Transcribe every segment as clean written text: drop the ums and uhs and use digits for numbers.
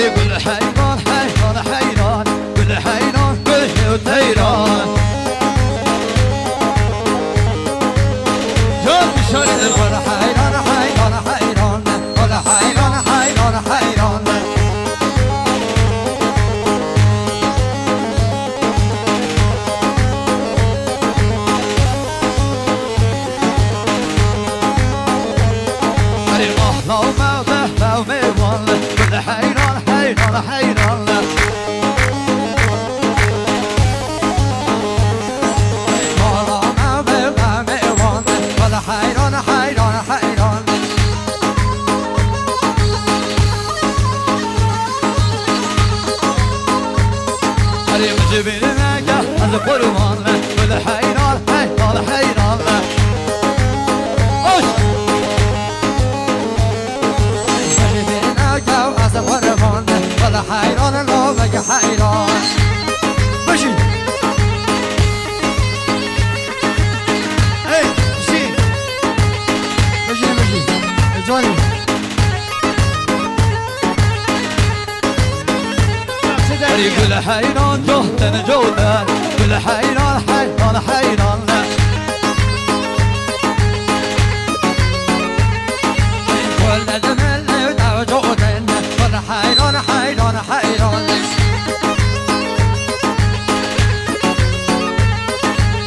كل حيران حيران حيران كل حيران كل شيء حيران جون بشاري كل حيران حيران حيران كل حيران حيران حيران لو ما لو ميوان كل حيران حيران حيران حيران حيران حيران علي مجبين ناقة القرمان كل حيران حيران حيران اوش مجبين ناقة القرمان كل حيران لو بقى حيران مشي اي مشي جوني كل حيران جهدا جودا كل حيران حيران حيران كل جمال ودع جودا كل حيران حيران حيران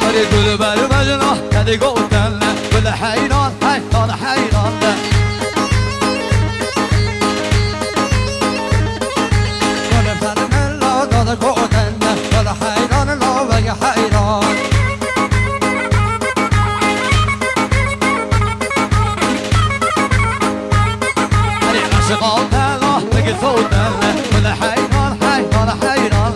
كل بال مجنى هذه جودا كل حيران حيران حيران قوتن ولا حيران لو بقى حيران عشقان الله بقى صوتا ولا حيران حيران حيران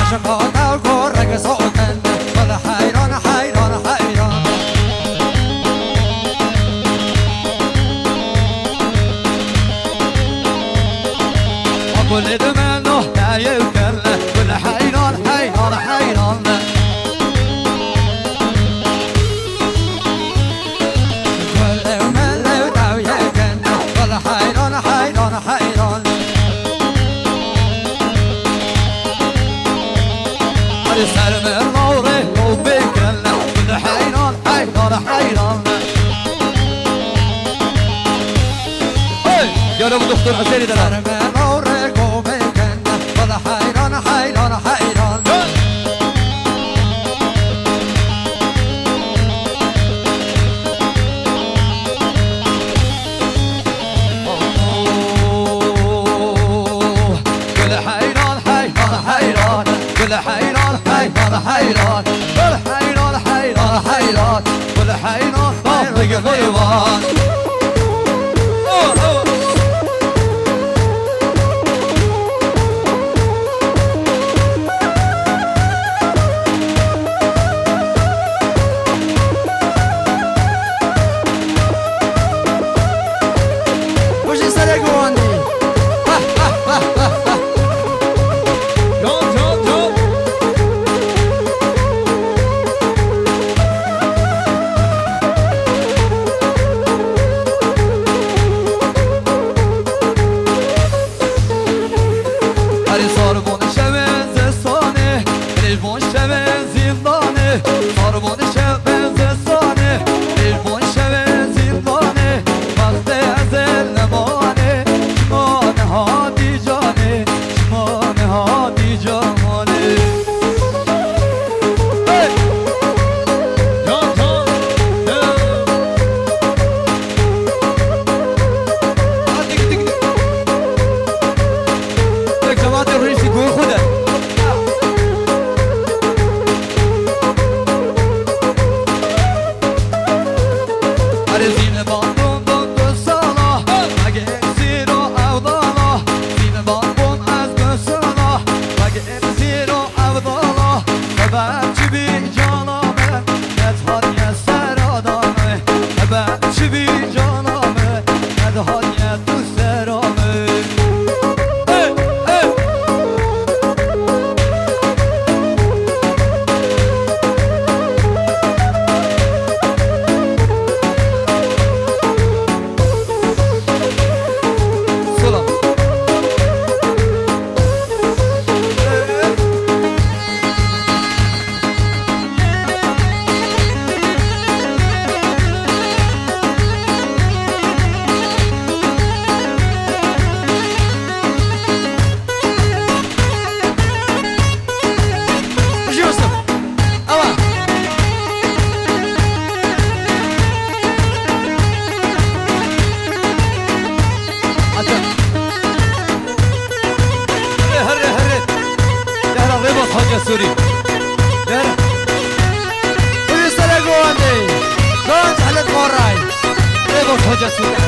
عشقان القرق صوتن ولا حيران حيران حيران كل دمانه لا يوكل كل حيران حيران حيران كل دمانه لا يوكل كل حيران حيران حيران رسال من نوره وبيكل كل حيران حيران حيران يا رب دكتور حسيني دلال حيران حيران حيران كل حيران حيران حيران كل حيران حيران حيران كل حيران حيران حيران كل حيران طارق غيوان حاجة سودان